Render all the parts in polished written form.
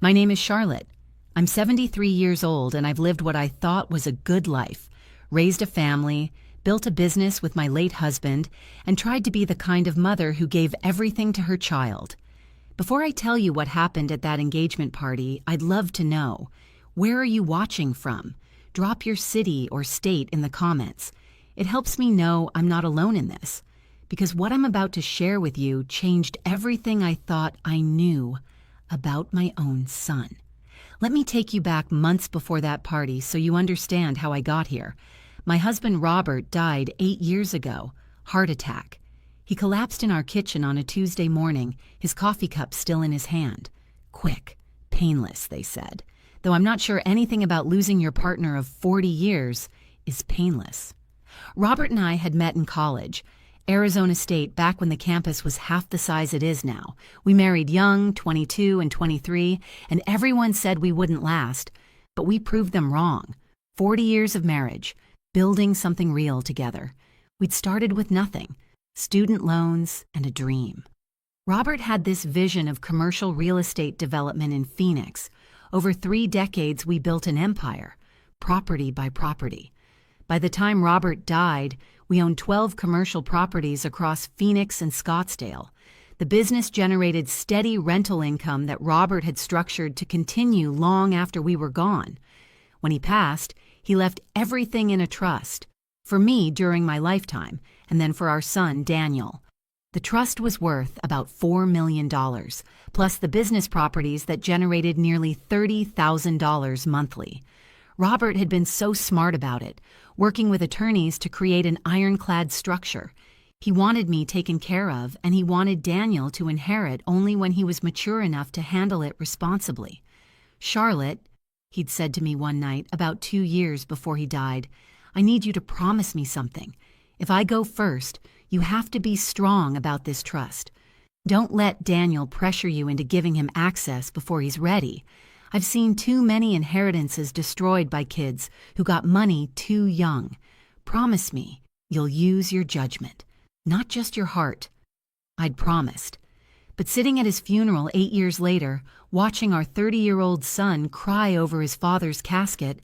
My name is Charlotte. I'm 73 years old and I've lived what I thought was a good life, raised a family, built a business with my late husband, and tried to be the kind of mother who gave everything to her child. Before I tell you what happened at that engagement party, I'd love to know, where are you watching from? Drop your city or state in the comments. It helps me know I'm not alone in this, because what I'm about to share with you changed everything I thought I knew about my own son. Let me take you back months before that party so you understand how I got here. My husband Robert died 8 years ago, heart attack. He collapsed in our kitchen on a Tuesday morning, his coffee cup still in his hand. Quick, painless, they said. Though I'm not sure anything about losing your partner of 40 years is painless. Robert and I had met in college, Arizona State, back when the campus was half the size it is now. We married young, 22 and 23, and everyone said we wouldn't last, but we proved them wrong. 40 years of marriage, building something real together. We'd started with nothing, student loans and a dream. Robert had this vision of commercial real estate development in Phoenix. Over 3 decades, we built an empire, property by property. By the time Robert died, we owned 12 commercial properties across Phoenix and Scottsdale. The business generated steady rental income that Robert had structured to continue long after we were gone. When he passed, he left everything in a trust, for me during my lifetime, and then for our son, Daniel. The trust was worth about $4 million, plus the business properties that generated nearly $30,000 monthly. Robert had been so smart about it, working with attorneys to create an ironclad structure. He wanted me taken care of, and he wanted Daniel to inherit only when he was mature enough to handle it responsibly. "Charlotte," he'd said to me one night about 2 years before he died, "I need you to promise me something. If I go first, you have to be strong about this trust. Don't let Daniel pressure you into giving him access before he's ready. I've seen too many inheritances destroyed by kids who got money too young. Promise me you'll use your judgment, not just your heart." I'd promised. But sitting at his funeral 8 years later, watching our 30-year-old son cry over his father's casket,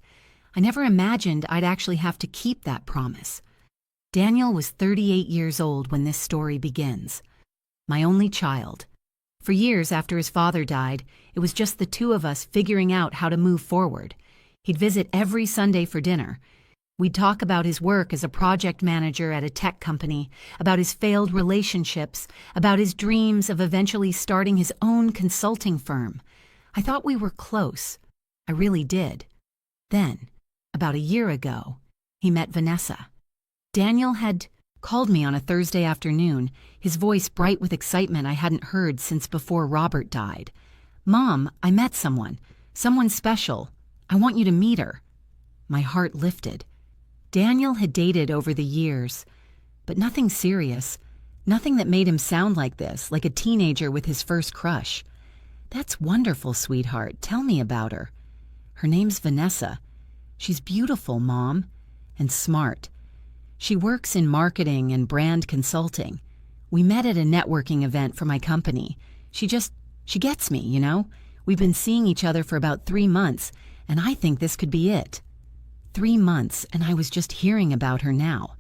I never imagined I'd actually have to keep that promise. Daniel was 38 years old when this story begins. My only child. For years after his father died, it was just the two of us figuring out how to move forward. He'd visit every Sunday for dinner. We'd talk about his work as a project manager at a tech company, about his failed relationships, about his dreams of eventually starting his own consulting firm. I thought we were close. I really did. Then, about a year ago, he met Vanessa. Daniel had called me on a Thursday afternoon, his voice bright with excitement I hadn't heard since before Robert died. "Mom, I met someone special. I want you to meet her." My heart lifted. Daniel had dated over the years, but nothing serious, nothing that made him sound like this, like a teenager with his first crush. "That's wonderful, sweetheart. Tell me about her." "Her name's Vanessa. She's beautiful, Mom, and smart. She works in marketing and brand consulting. We met at a networking event for my company. She gets me, you know? We've been seeing each other for about 3 months, and I think this could be it." 3 months, and I was just hearing about her now.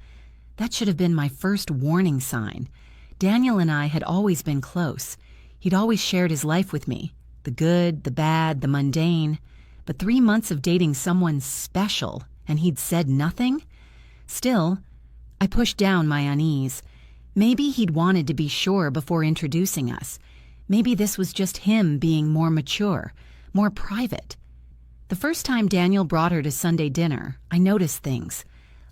That should have been my first warning sign. Daniel and I had always been close. He'd always shared his life with me, the good, the bad, the mundane. But 3 months of dating someone special, and he'd said nothing? Still, I pushed down my unease. Maybe he'd wanted to be sure before introducing us. Maybe this was just him being more mature, more private. The first time Daniel brought her to Sunday dinner, I noticed things.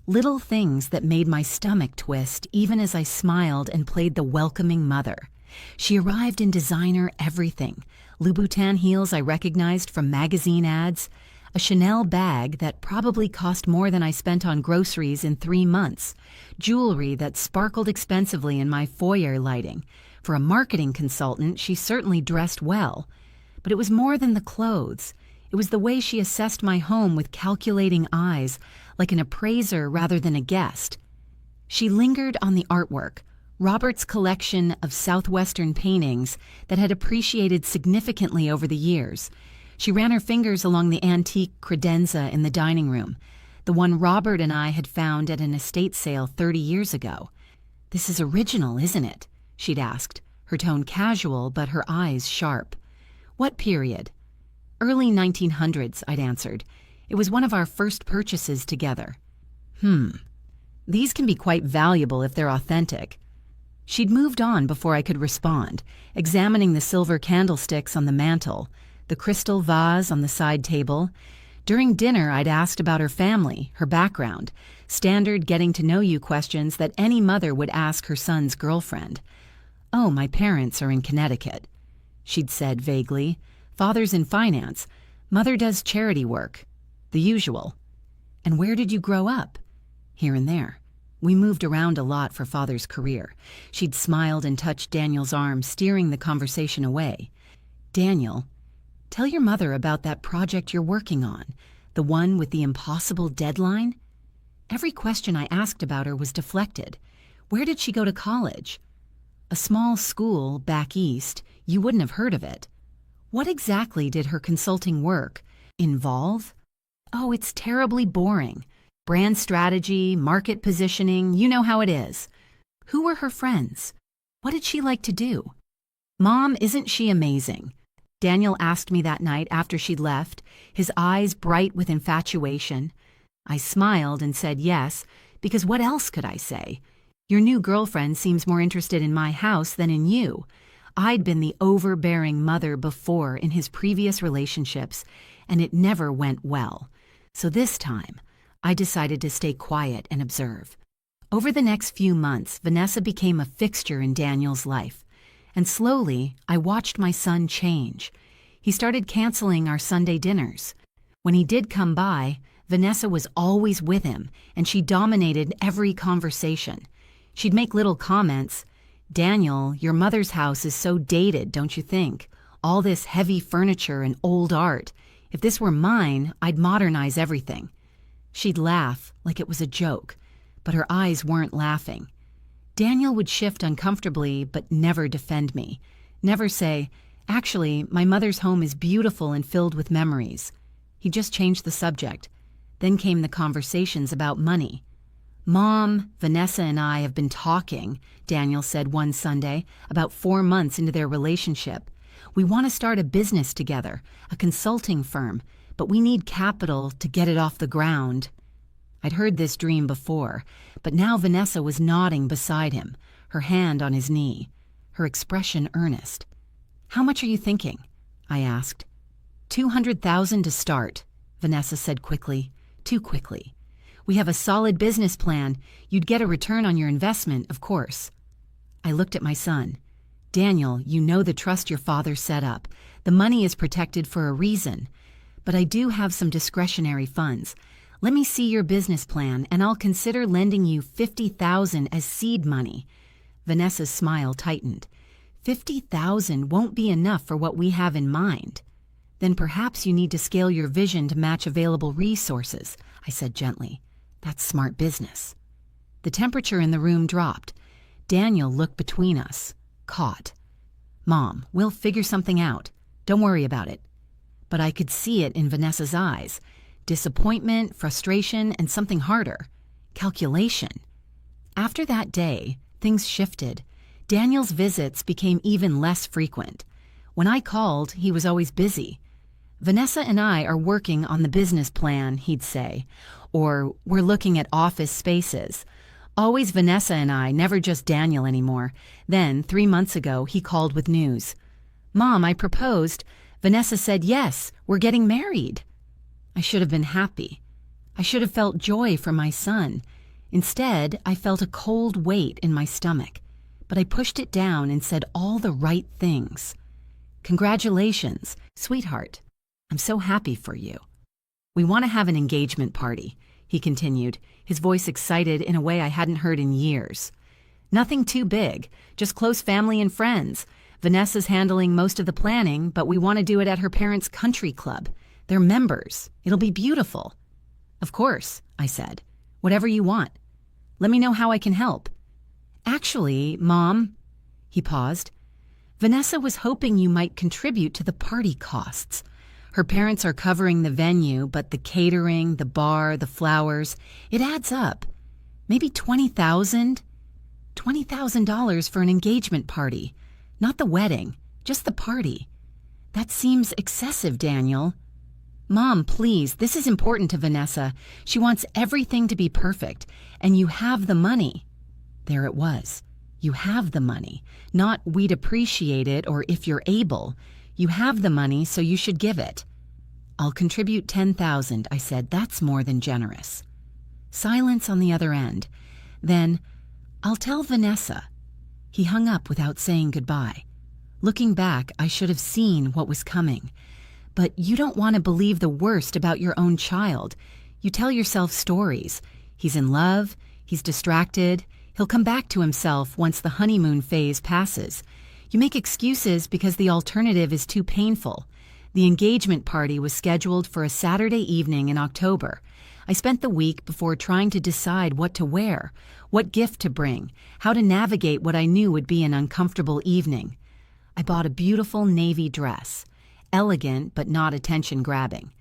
Little things that made my stomach twist even as I smiled and played the welcoming mother. She arrived in designer everything. Louboutin heels I recognized from magazine ads, a Chanel bag that probably cost more than I spent on groceries in 3 months, jewelry that sparkled expensively in my foyer lighting. For a marketing consultant, she certainly dressed well. But it was more than the clothes. It was the way she assessed my home with calculating eyes, like an appraiser rather than a guest. She lingered on the artwork, Robert's collection of Southwestern paintings that had appreciated significantly over the years. She ran her fingers along the antique credenza in the dining room, the one Robert and I had found at an estate sale 30 years ago. "This is original, isn't it?" she'd asked, her tone casual but her eyes sharp. "What period?" "Early 1900s, I'd answered. "It was one of our first purchases together." These can be quite valuable if they're authentic." She'd moved on before I could respond, examining the silver candlesticks on the mantel, the crystal vase on the side table. During dinner, I'd asked about her family, her background, standard getting-to-know-you questions that any mother would ask her son's girlfriend. "Oh, my parents are in Connecticut," she'd said vaguely. "Father's in finance. Mother does charity work. The usual." "And where did you grow up?" "Here and there. We moved around a lot for Father's career." She'd smiled and touched Daniel's arm, steering the conversation away. "Daniel, tell your mother about that project you're working on, the one with the impossible deadline." Every question I asked about her was deflected. Where did she go to college? "A small school back east. You wouldn't have heard of it." What exactly did her consulting work involve? "Oh, it's terribly boring. Brand strategy, market positioning, you know how it is." Who were her friends? What did she like to do? "Mom, isn't she amazing?" Daniel asked me that night after she'd left, his eyes bright with infatuation. I smiled and said yes, because what else could I say? "Your new girlfriend seems more interested in my house than in you." I'd been the overbearing mother before in his previous relationships, and it never went well. So this time, I decided to stay quiet and observe. Over the next few months, Vanessa became a fixture in Daniel's life. And slowly, I watched my son change. He started canceling our Sunday dinners. When he did come by, Vanessa was always with him, and she dominated every conversation. She'd make little comments. "Daniel, your mother's house is so dated, don't you think? All this heavy furniture and old art. If this were mine, I'd modernize everything." She'd laugh like it was a joke, but her eyes weren't laughing. Daniel would shift uncomfortably, but never defend me. Never say, "Actually, my mother's home is beautiful and filled with memories." He just changed the subject. Then came the conversations about money. "Mom, Vanessa and I have been talking," Daniel said one Sunday, about 4 months into their relationship. "We want to start a business together, a consulting firm, but we need capital to get it off the ground." I'd heard this dream before, but now Vanessa was nodding beside him, her hand on his knee, her expression earnest. "How much are you thinking?" I asked. 200,000 to start, Vanessa said quickly, too quickly. "We have a solid business plan. You'd get a return on your investment, of course." I looked at my son. "Daniel, you know the trust your father set up. The money is protected for a reason. But I do have some discretionary funds. Let me see your business plan, and I'll consider lending you 50,000 as seed money." Vanessa's smile tightened. 50,000 won't be enough for what we have in mind." "Then perhaps you need to scale your vision to match available resources," I said gently. "That's smart business." The temperature in the room dropped. Daniel looked between us, caught. "Mom, we'll figure something out. Don't worry about it." But I could see it in Vanessa's eyes. Disappointment, frustration, and something harder. Calculation. After that day, things shifted. Daniel's visits became even less frequent. When I called, he was always busy. "Vanessa and I are working on the business plan," he'd say, or "We're looking at office spaces." Always Vanessa and I, never just Daniel anymore. Then, 3 months ago, he called with news. "Mom, I proposed. Vanessa said yes, we're getting married." I should have been happy. I should have felt joy for my son. Instead, I felt a cold weight in my stomach. But I pushed it down and said all the right things. "Congratulations, sweetheart. I'm so happy for you." "We want to have an engagement party," he continued, his voice excited in a way I hadn't heard in years. "Nothing too big, just close family and friends. Vanessa's handling most of the planning, but we want to do it at her parents' country club. They're members. It'll be beautiful." "Of course," I said. "Whatever you want. Let me know how I can help." "Actually, Mom," he paused, "Vanessa was hoping you might contribute to the party costs. Her parents are covering the venue, but the catering, the bar, the flowers, it adds up. Maybe $20,000? $20,000 for an engagement party. Not the wedding, just the party. That seems excessive, Daniel. Mom, please, this is important to Vanessa. She wants everything to be perfect, and you have the money. There it was. You have the money. Not we'd appreciate it or if you're able. You have the money, so you should give it. I'll contribute $10,000, I said. That's more than generous. Silence on the other end. Then, I'll tell Vanessa. He hung up without saying goodbye. Looking back, I should have seen what was coming. But you don't want to believe the worst about your own child. You tell yourself stories. He's in love, he's distracted, he'll come back to himself once the honeymoon phase passes. You make excuses because the alternative is too painful. The engagement party was scheduled for a Saturday evening in October. I spent the week before trying to decide what to wear, what gift to bring, how to navigate what I knew would be an uncomfortable evening. I bought a beautiful navy dress. Elegant but not attention-grabbing.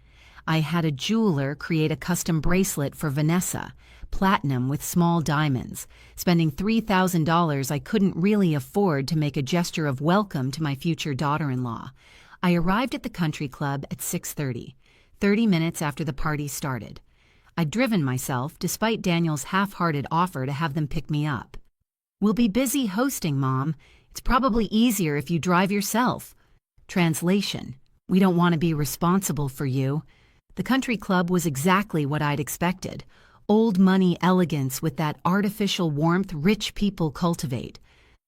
I had a jeweler create a custom bracelet for Vanessa, platinum with small diamonds, spending $3,000 I couldn't really afford to make a gesture of welcome to my future daughter-in-law. I arrived at the country club at 6:30, 30 minutes after the party started. I'd driven myself, despite Daniel's half-hearted offer to have them pick me up. We'll be busy hosting, Mom. It's probably easier if you drive yourself. Translation: we don't want to be responsible for you. The country club was exactly what I'd expected. Old money elegance with that artificial warmth rich people cultivate.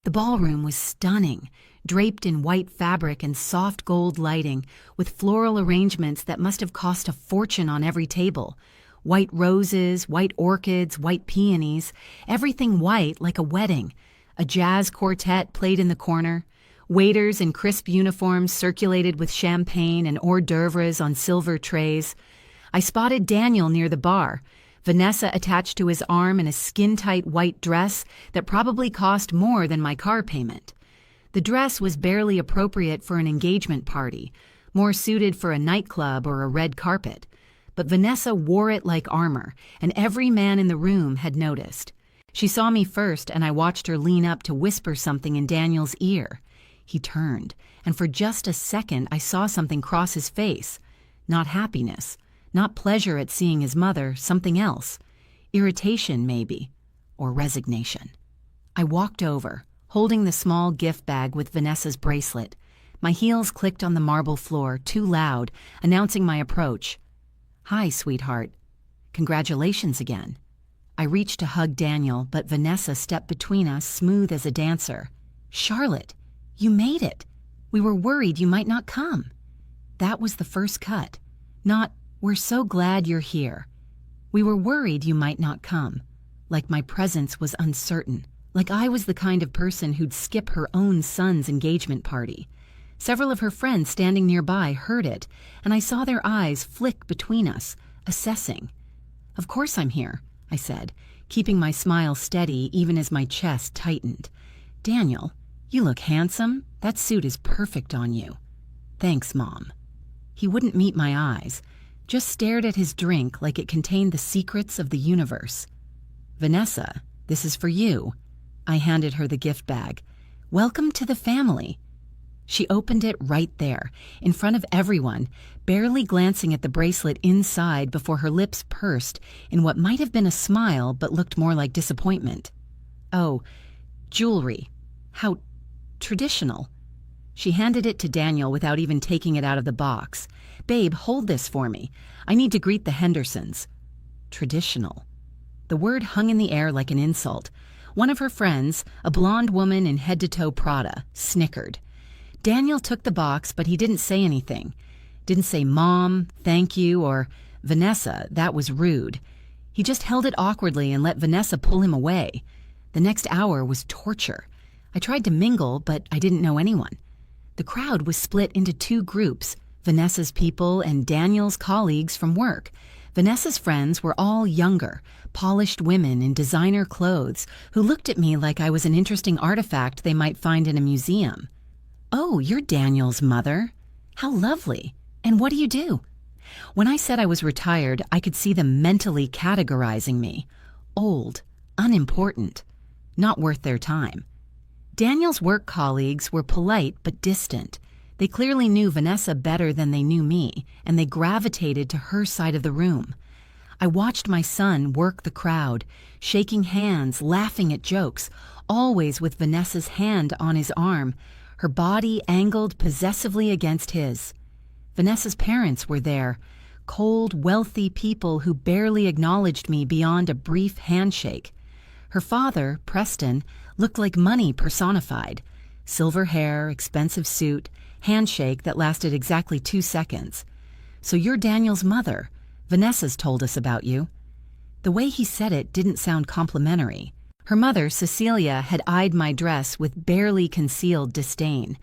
The ballroom was stunning, draped in white fabric and soft gold lighting, with floral arrangements that must have cost a fortune on every table. White roses, white orchids, white peonies, everything white like a wedding. A jazz quartet played in the corner. Waiters in crisp uniforms circulated with champagne and hors d'oeuvres on silver trays. I spotted Daniel near the bar, Vanessa attached to his arm in a skin-tight white dress that probably cost more than my car payment. The dress was barely appropriate for an engagement party, more suited for a nightclub or a red carpet. But Vanessa wore it like armor, and every man in the room had noticed. She saw me first, and I watched her lean up to whisper something in Daniel's ear. He turned, and for just a second I saw something cross his face. Not happiness, not pleasure at seeing his mother, something else. Irritation, maybe, or resignation. I walked over, holding the small gift bag with Vanessa's bracelet. My heels clicked on the marble floor, too loud, announcing my approach. "Hi, sweetheart. Congratulations again." I reached to hug Daniel, but Vanessa stepped between us, smooth as a dancer. "Charlotte, you made it. We were worried you might not come." That was the first cut. Not, "We're so glad you're here." "We were worried you might not come." Like my presence was uncertain. Like I was the kind of person who'd skip her own son's engagement party. Several of her friends standing nearby heard it, and I saw their eyes flick between us, assessing. "Of course I'm here," I said, keeping my smile steady even as my chest tightened. "Daniel, you look handsome. That suit is perfect on you." "Thanks, Mom." He wouldn't meet my eyes, just stared at his drink like it contained the secrets of the universe. "Vanessa, this is for you." I handed her the gift bag. "Welcome to the family." She opened it right there, in front of everyone, barely glancing at the bracelet inside before her lips pursed in what might have been a smile but looked more like disappointment. "Oh, jewelry. How traditional." She handed it to Daniel without even taking it out of the box. "Babe, hold this for me. I need to greet the Hendersons." Traditional. The word hung in the air like an insult. One of her friends, a blonde woman in head-to-toe Prada, snickered. Daniel took the box, but he didn't say anything. Didn't say Mom, thank you, or Vanessa, that was rude. He just held it awkwardly and let Vanessa pull him away. The next hour was torture. I tried to mingle, but I didn't know anyone. The crowd was split into two groups, Vanessa's people and Daniel's colleagues from work. Vanessa's friends were all younger, polished women in designer clothes who looked at me like I was an interesting artifact they might find in a museum. "Oh, you're Daniel's mother. How lovely." And what do you do? When I said I was retired, I could see them mentally categorizing me. Old, unimportant, not worth their time. Daniel's work colleagues were polite but distant. They clearly knew Vanessa better than they knew me, and they gravitated to her side of the room. I watched my son work the crowd, shaking hands, laughing at jokes, always with Vanessa's hand on his arm, her body angled possessively against his. Vanessa's parents were there, cold, wealthy people who barely acknowledged me beyond a brief handshake. Her father, Preston, looked like money personified. Silver hair, expensive suit, handshake that lasted exactly 2 seconds. "So you're Daniel's mother. Vanessa's told us about you." The way he said it didn't sound complimentary. Her mother, Cecilia, had eyed my dress with barely concealed disdain.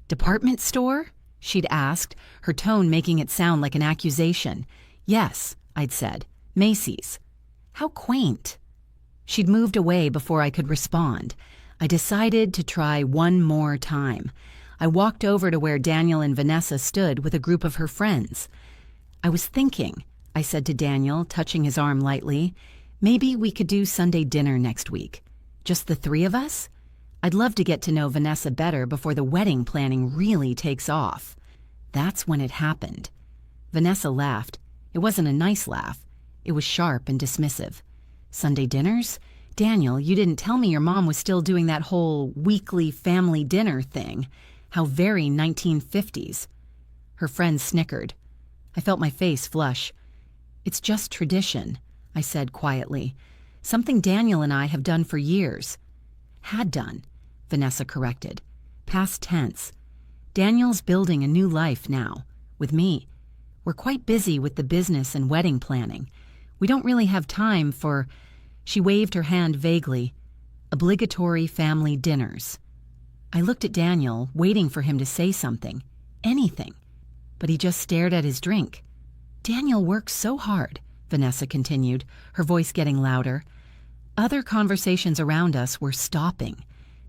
"Department store?" she'd asked, her tone making it sound like an accusation. "Yes," I'd said. "Macy's." "How quaint." She'd moved away before I could respond. I decided to try one more time. I walked over to where Daniel and Vanessa stood with a group of her friends. "I was thinking," I said to Daniel, touching his arm lightly, "maybe we could do Sunday dinner next week. Just the 3 of us? I'd love to get to know Vanessa better before the wedding planning really takes off." That's when it happened. Vanessa laughed. It wasn't a nice laugh. It was sharp and dismissive. "Sunday dinners? Daniel, you didn't tell me your mom was still doing that whole weekly family dinner thing. How very 1950s. Her friends snickered. I felt my face flush. "It's just tradition," I said quietly. "Something Daniel and I have done for years." "Had done," Vanessa corrected. "Past tense. Daniel's building a new life now, with me. We're quite busy with the business and wedding planning. We don't really have time for," she waved her hand vaguely, "obligatory family dinners." I looked at Daniel, waiting for him to say something, anything, but he just stared at his drink. "Daniel works so hard," Vanessa continued, her voice getting louder. Other conversations around us were stopping.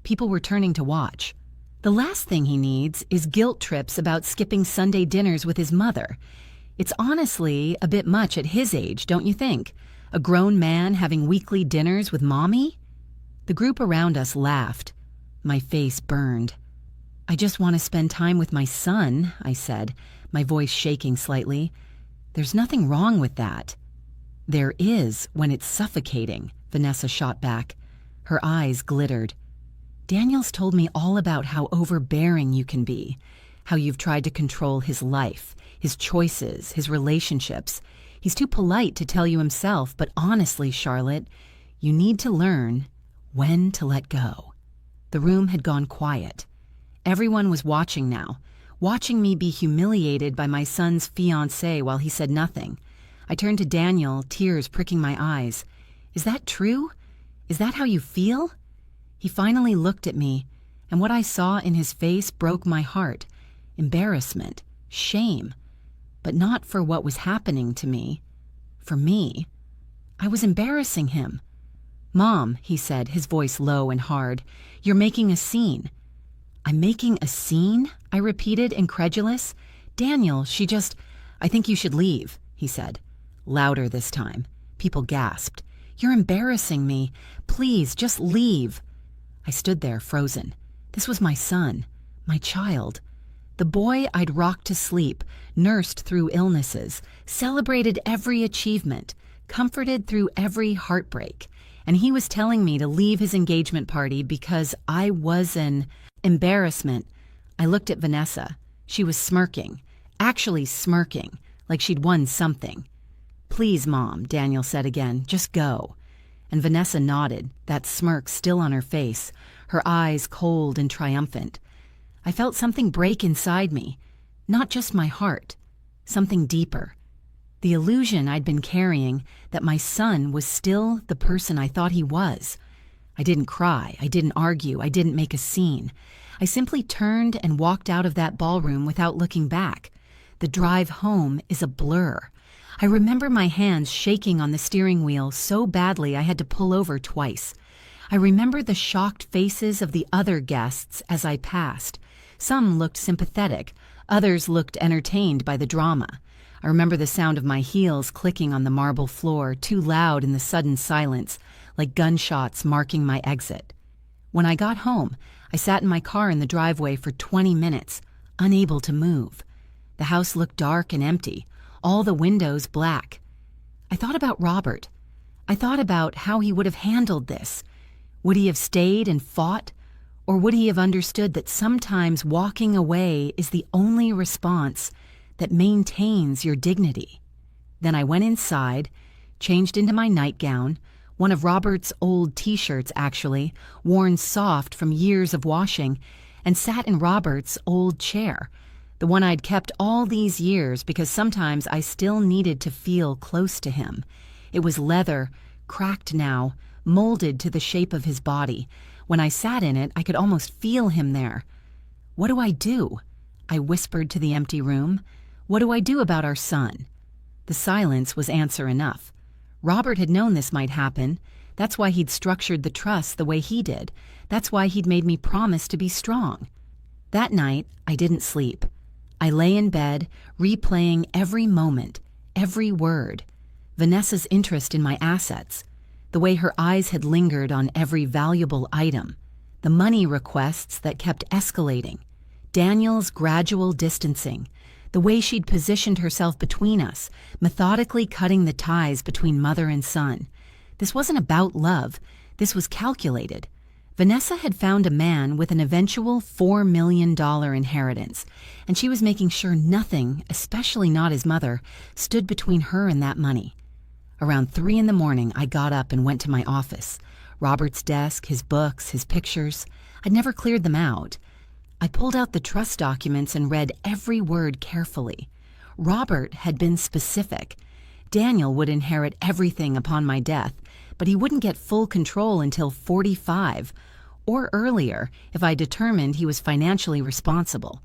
People were turning to watch. "The last thing he needs is guilt trips about skipping Sunday dinners with his mother. It's honestly a bit much at his age, don't you think? A grown man having weekly dinners with mommy?" The group around us laughed. My face burned. "I just want to spend time with my son," I said, my voice shaking slightly. "There's nothing wrong with that." "There is when it's suffocating," Vanessa shot back. Her eyes glittered. "Daniel's told me all about how overbearing you can be, how you've tried to control his life, his choices, his relationships. He's too polite to tell you himself, but honestly, Charlotte, you need to learn when to let go." The room had gone quiet. Everyone was watching now, watching me be humiliated by my son's fiancée while he said nothing. I turned to Daniel, tears pricking my eyes. "Is that true? Is that how you feel?" He finally looked at me, and what I saw in his face broke my heart. Embarrassment, shame, but not for what was happening to me. For me. I was embarrassing him. "Mom," he said, his voice low and hard, "you're making a scene." "I'm making a scene?" I repeated, incredulous. "Daniel, I think you should leave," he said. Louder this time. People gasped. "You're embarrassing me. Please, just leave." I stood there, frozen. This was my son, my child. The boy I'd rocked to sleep, nursed through illnesses, celebrated every achievement, comforted through every heartbreak. And he was telling me to leave his engagement party because I was an embarrassment. I looked at Vanessa. She was smirking, actually smirking, like she'd won something. "Please, Mom," Daniel said again, "just go." And Vanessa nodded, that smirk still on her face, her eyes cold and triumphant. I felt something break inside me, not just my heart, something deeper. The illusion I'd been carrying that my son was still the person I thought he was. I didn't cry, I didn't argue, I didn't make a scene. I simply turned and walked out of that ballroom without looking back. The drive home is a blur. I remember my hands shaking on the steering wheel so badly I had to pull over twice. I remember the shocked faces of the other guests as I passed. Some looked sympathetic, Others looked entertained by the drama. I remember the sound of my heels clicking on the marble floor, too loud in the sudden silence, like gunshots marking my exit. When I got home, I sat in my car in the driveway for 20 minutes, unable to move. The house looked dark and empty, all the windows black. I thought about Robert. I thought about how he would have handled this. Would he have stayed and fought? Or would he have understood that sometimes walking away is the only response that maintains your dignity? Then I went inside, changed into my nightgown, one of Robert's old t-shirts actually, worn soft from years of washing, and sat in Robert's old chair, the one I'd kept all these years because sometimes I still needed to feel close to him. It was leather, cracked now, molded to the shape of his body. When I sat in it, I could almost feel him there. "What do I do?" I whispered to the empty room. "What do I do about our son?" The silence was answer enough. Robert had known this might happen. That's why he'd structured the trust the way he did. That's why he'd made me promise to be strong. That night, I didn't sleep. I lay in bed, replaying every moment, every word. Vanessa's interest in my assets, the way her eyes had lingered on every valuable item, the money requests that kept escalating, Daniel's gradual distancing, the way she'd positioned herself between us, methodically cutting the ties between mother and son. This wasn't about love. This was calculated. Vanessa had found a man with an eventual $4 million inheritance, and she was making sure nothing, especially not his mother, stood between her and that money. Around 3 a.m, I got up and went to my office. Robert's desk, his books, his pictures. I'd never cleared them out. I pulled out the trust documents and read every word carefully. Robert had been specific. Daniel would inherit everything upon my death, but he wouldn't get full control until 45, or earlier if I determined he was financially responsible.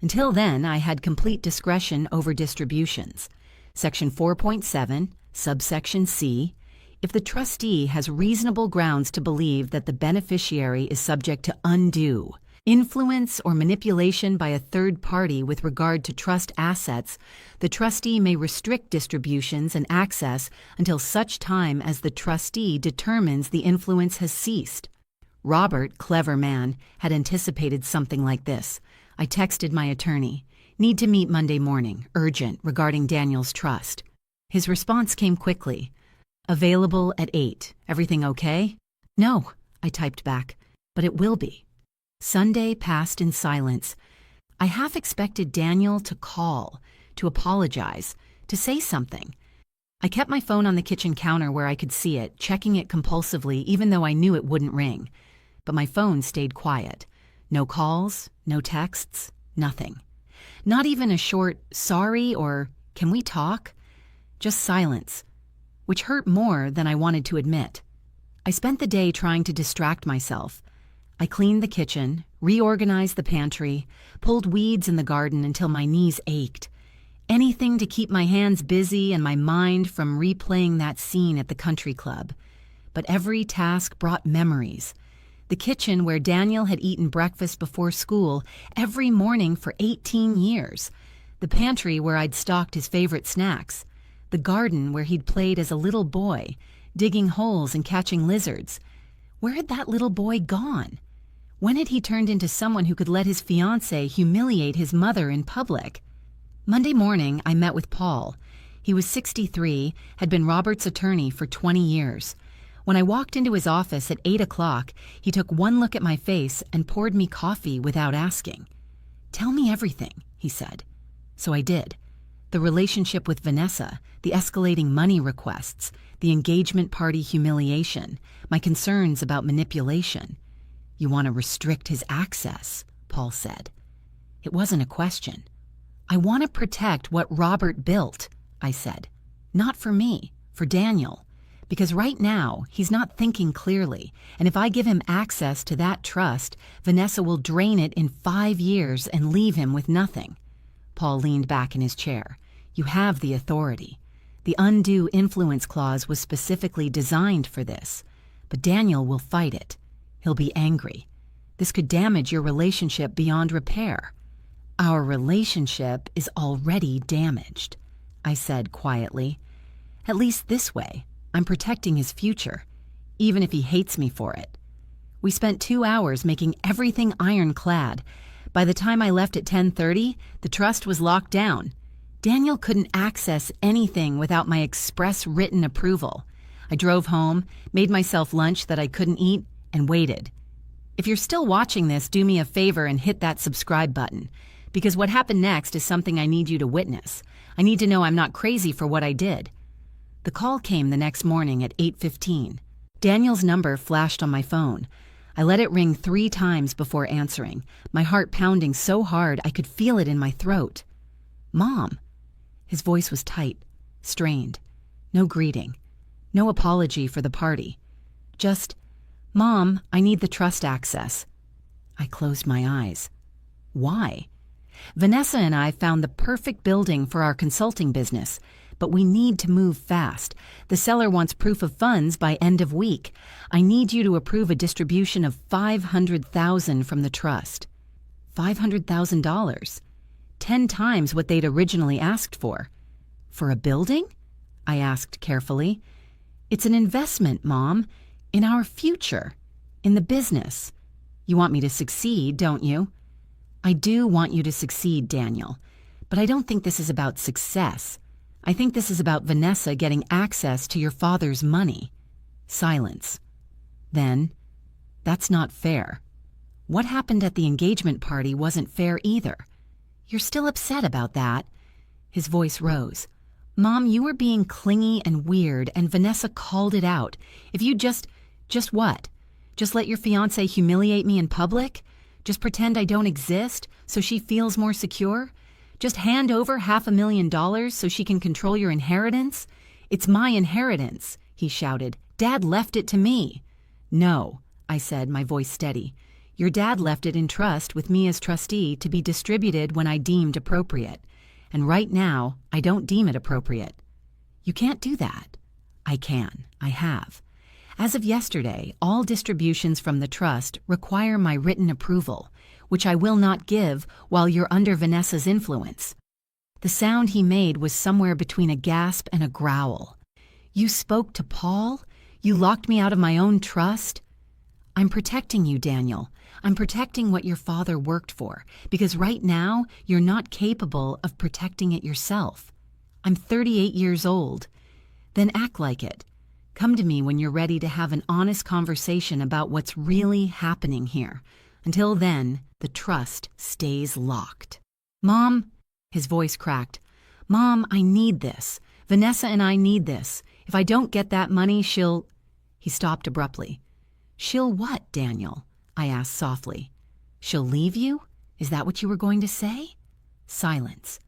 Until then, I had complete discretion over distributions. Section 4.7, subsection C, if the trustee has reasonable grounds to believe that the beneficiary is subject to undue influence or manipulation by a third party with regard to trust assets, the trustee may restrict distributions and access until such time as the trustee determines the influence has ceased. Robert, clever man, had anticipated something like this. I texted my attorney, "Need to meet Monday morning, urgent, regarding Daniel's trust." His response came quickly. "Available at 8. Everything okay?" "No," I typed back, "but it will be." Sunday passed in silence. I half expected Daniel to call, to apologize, to say something. I kept my phone on the kitchen counter where I could see it, checking it compulsively even though I knew it wouldn't ring. But my phone stayed quiet. No calls, no texts, nothing. Not even a short "sorry" or "can we talk?" Just silence, which hurt more than I wanted to admit. I spent the day trying to distract myself. I cleaned the kitchen, reorganized the pantry, pulled weeds in the garden until my knees ached. Anything to keep my hands busy and my mind from replaying that scene at the country club. But every task brought memories. The kitchen where Daniel had eaten breakfast before school every morning for 18 years. The pantry where I'd stocked his favorite snacks. The garden where he'd played as a little boy, digging holes and catching lizards. Where had that little boy gone? When had he turned into someone who could let his fiancée humiliate his mother in public? Monday morning, I met with Paul. He was 63, had been Robert's attorney for 20 years. When I walked into his office at 8 o'clock, he took one look at my face and poured me coffee without asking. "Tell me everything," he said. So I did. The relationship with Vanessa, the escalating money requests, the engagement party humiliation, my concerns about manipulation. "You want to restrict his access," Paul said. It wasn't a question. "I want to protect what Robert built," I said. "Not for me, for Daniel. Because right now, he's not thinking clearly, and if I give him access to that trust, Vanessa will drain it in 5 years and leave him with nothing." Paul leaned back in his chair. "You have the authority. The undue influence clause was specifically designed for this. But Daniel will fight it. He'll be angry. This could damage your relationship beyond repair." Our relationship is already damaged, I said quietly. At least this way, I'm protecting his future, even if he hates me for it. We spent 2 hours making everything ironclad. By the time I left at 10:30, the trust was locked down. Daniel couldn't access anything without my express written approval. I drove home, made myself lunch that I couldn't eat, and waited. If you're still watching this, do me a favor and hit that subscribe button, because what happened next is something I need you to witness. I need to know I'm not crazy for what I did. The call came the next morning at 8:15. Daniel's number flashed on my phone. I let it ring 3 times before answering, my heart pounding so hard I could feel it in my throat. "Mom." His voice was tight, strained. No greeting. No apology for the party. Just, "Mom, I need the trust access." I closed my eyes. Why? Vanessa and I found the perfect building for our consulting business, but we need to move fast. The seller wants proof of funds by end of week. I need you to approve a distribution of $500,000 from the trust. $500,000. 10 times what they'd originally asked for. For a building? I asked carefully. It's an investment, Mom, in our future, in the business. You want me to succeed, don't you? I do want you to succeed, Daniel, but I don't think this is about success. I think this is about Vanessa getting access to your father's money. Silence. Then, that's not fair. What happened at the engagement party wasn't fair either. You're still upset about that. His voice rose. Mom, you were being clingy and weird, and Vanessa called it out. If you just what? Just let your fiancé humiliate me in public? Just pretend I don't exist so she feels more secure? Just hand over $500,000 so she can control your inheritance? It's my inheritance, he shouted. Dad left it to me. No, I said, my voice steady. Your dad left it in trust with me as trustee to be distributed when I deemed appropriate. And right now, I don't deem it appropriate. You can't do that. I can. I have. As of yesterday, all distributions from the trust require my written approval, which I will not give while you're under Vanessa's influence. The sound he made was somewhere between a gasp and a growl. You spoke to Paul? You locked me out of my own trust? I'm protecting you, Daniel. I'm protecting what your father worked for, because right now you're not capable of protecting it yourself. I'm 38 years old. Then act like it. Come to me when you're ready to have an honest conversation about what's really happening here. Until then, the trust stays locked. Mom, his voice cracked. Mom, I need this. Vanessa and I need this. If I don't get that money, she'll... He stopped abruptly. She'll what, Daniel? I asked softly. She'll leave you? Is that what you were going to say? Silence.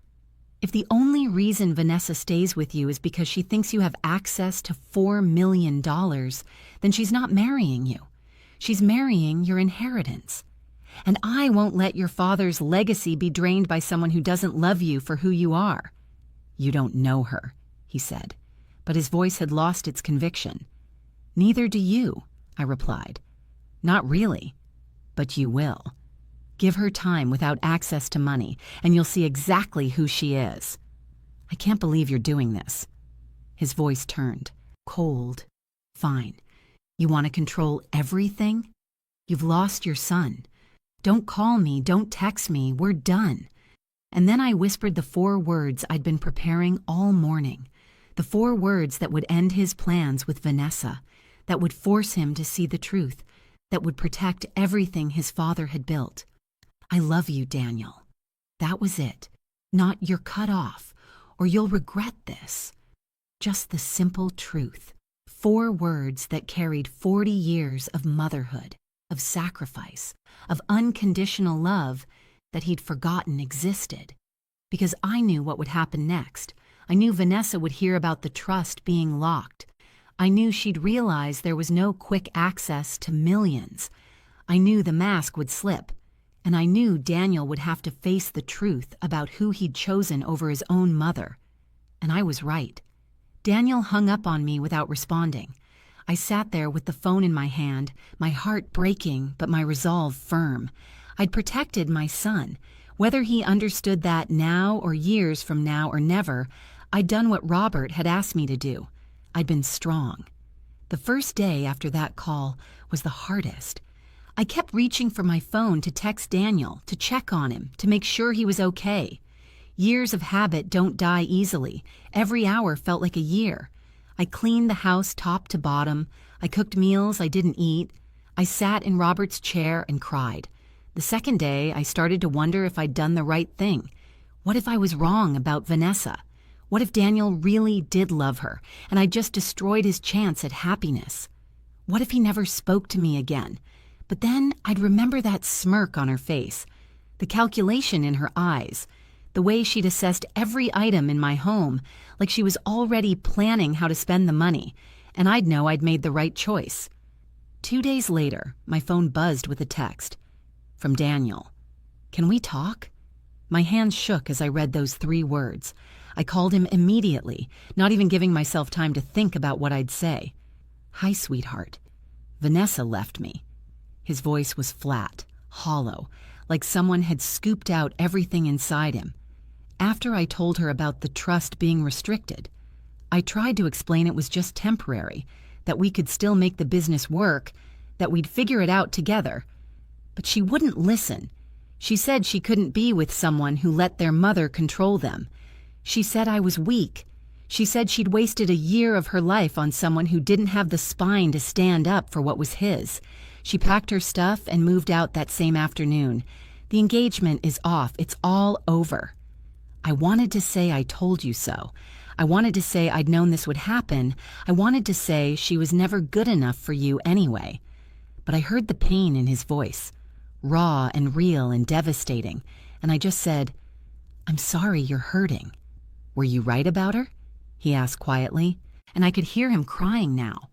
If the only reason Vanessa stays with you is because she thinks you have access to $4 million, then she's not marrying you. She's marrying your inheritance. And I won't let your father's legacy be drained by someone who doesn't love you for who you are. You don't know her, he said, but his voice had lost its conviction. Neither do you, I replied. Not really, but you will. Give her time without access to money, and you'll see exactly who she is. I can't believe you're doing this. His voice turned, cold. Fine. You want to control everything? You've lost your son. Don't call me, don't text me, we're done. And then I whispered the 4 words I'd been preparing all morning. The 4 words that would end his plans with Vanessa, that would force him to see the truth, that would protect everything his father had built. I love you, Daniel. That was it. Not you're cut off, or you'll regret this. Just the simple truth. 4 words that carried 40 years of motherhood, of sacrifice, of unconditional love that he'd forgotten existed. Because I knew what would happen next. I knew Vanessa would hear about the trust being locked. I knew she'd realize there was no quick access to millions. I knew the mask would slip. And I knew Daniel would have to face the truth about who he'd chosen over his own mother. And I was right. Daniel hung up on me without responding. I sat there with the phone in my hand, my heart breaking but my resolve firm. I'd protected my son. Whether he understood that now or years from now or never, I'd done what Robert had asked me to do. I'd been strong. The first day after that call was the hardest. I kept reaching for my phone to text Daniel, to check on him, to make sure he was okay. Years of habit don't die easily. Every hour felt like a year. I cleaned the house top to bottom. I cooked meals I didn't eat. I sat in Robert's chair and cried. The second day, I started to wonder if I'd done the right thing. What if I was wrong about Vanessa? What if Daniel really did love her, and I just destroyed his chance at happiness? What if he never spoke to me again? But then I'd remember that smirk on her face, the calculation in her eyes, the way she'd assessed every item in my home, like she was already planning how to spend the money, and I'd know I'd made the right choice. 2 days later, my phone buzzed with a text. From Daniel. "Can we talk?" My hands shook as I read those 3 words. I called him immediately, not even giving myself time to think about what I'd say. "Hi, sweetheart. Vanessa left me." His voice was flat, hollow, like someone had scooped out everything inside him. After I told her about the trust being restricted, I tried to explain it was just temporary, that we could still make the business work, that we'd figure it out together. But she wouldn't listen. She said she couldn't be with someone who let their mother control them. She said I was weak. She said she'd wasted a year of her life on someone who didn't have the spine to stand up for what was his. She packed her stuff and moved out that same afternoon. The engagement is off. It's all over. I wanted to say I told you so. I wanted to say I'd known this would happen. I wanted to say she was never good enough for you anyway. But I heard the pain in his voice, raw and real and devastating, and I just said, "I'm sorry you're hurting." "Were you right about her?" he asked quietly, and I could hear him crying now.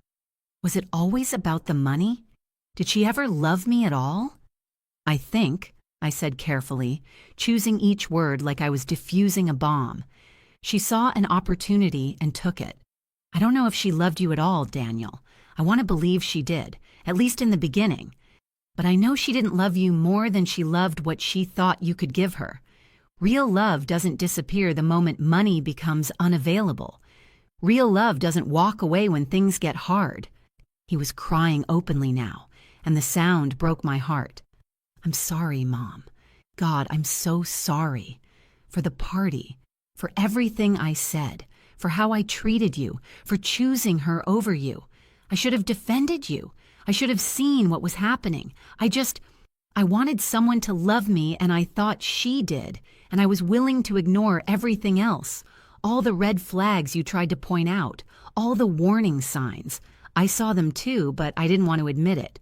"Was it always about the money? Did she ever love me at all?" "I think," I said carefully, choosing each word like I was diffusing a bomb. "She saw an opportunity and took it. I don't know if she loved you at all, Daniel. I want to believe she did, at least in the beginning. But I know she didn't love you more than she loved what she thought you could give her. Real love doesn't disappear the moment money becomes unavailable. Real love doesn't walk away when things get hard." He was crying openly now, and the sound broke my heart. "I'm sorry, Mom. God, I'm so sorry. For the party, for everything I said, for how I treated you, for choosing her over you. I should have defended you. I should have seen what was happening. I wanted someone to love me, and I thought she did, and I was willing to ignore everything else. All the red flags you tried to point out, all the warning signs. I saw them too, but I didn't want to admit it.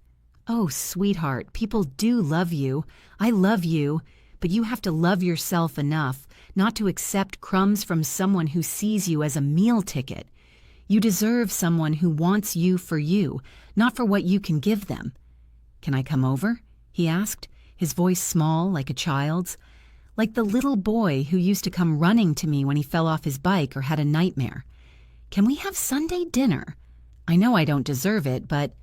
Oh, sweetheart, people do love you. I love you, but you have to love yourself enough not to accept crumbs from someone who sees you as a meal ticket. You deserve someone who wants you for you, not for what you can give them." "Can I come over?" he asked, his voice small like a child's, like the little boy who used to come running to me when he fell off his bike or had a nightmare. "Can we have Sunday dinner? I know I don't deserve it, but—"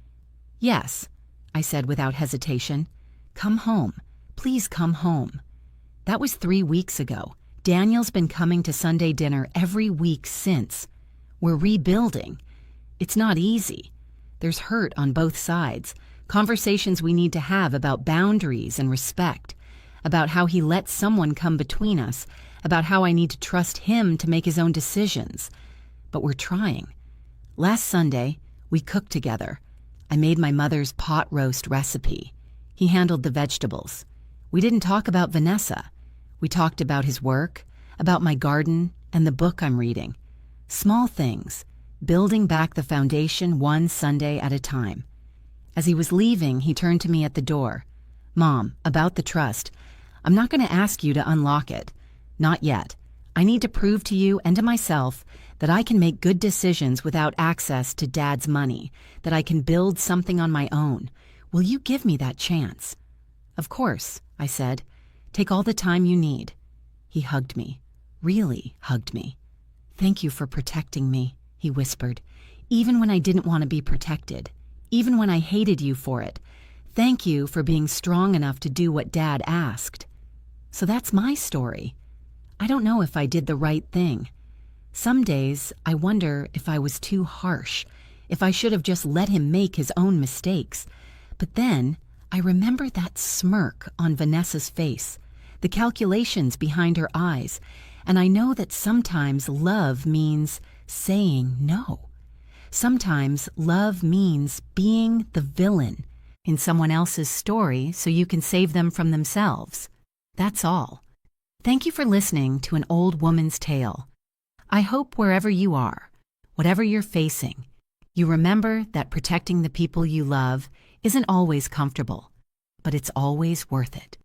"Yes," I said without hesitation. "Come home. Please come home." That was 3 weeks ago. Daniel's been coming to Sunday dinner every week since. We're rebuilding. It's not easy. There's hurt on both sides, conversations we need to have about boundaries and respect, about how he let someone come between us, about how I need to trust him to make his own decisions. But we're trying. Last Sunday, we cooked together. I made my mother's pot roast recipe. He handled the vegetables. We didn't talk about Vanessa. We talked about his work, about my garden, and the book I'm reading. Small things, building back the foundation one Sunday at a time. As he was leaving, he turned to me at the door. "Mom, about the trust, I'm not going to ask you to unlock it. Not yet. I need to prove to you and to myself that I can make good decisions without access to Dad's money, that I can build something on my own. Will you give me that chance?" "Of course," I said. "Take all the time you need." He hugged me, really hugged me. "Thank you for protecting me," he whispered, "even when I didn't want to be protected, even when I hated you for it. Thank you for being strong enough to do what Dad asked." So that's my story. I don't know if I did the right thing. Some days I wonder if I was too harsh, if I should have just let him make his own mistakes. But then I remember that smirk on Vanessa's face, the calculations behind her eyes, and I know that sometimes love means saying no. Sometimes love means being the villain in someone else's story so you can save them from themselves. That's all. Thank you for listening to An Old Woman's Tale. I hope wherever you are, whatever you're facing, you remember that protecting the people you love isn't always comfortable, but it's always worth it.